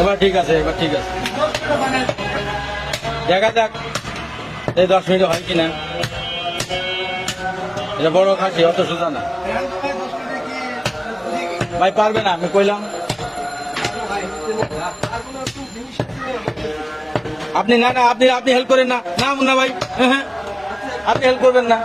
এবার ঠিক আছে, এবার ঠিক আছে। দেখা যাক এই 10 মিনিট হয় কিনা। এটা বড় খাসি, অত সোজা না ভাই, পারবে না, আমি কইলাম। আপনি না না, আপনি হেল্প করেন না, না মুন্না ভাই, হ্যাঁ আপনি হেল্প করবেন না।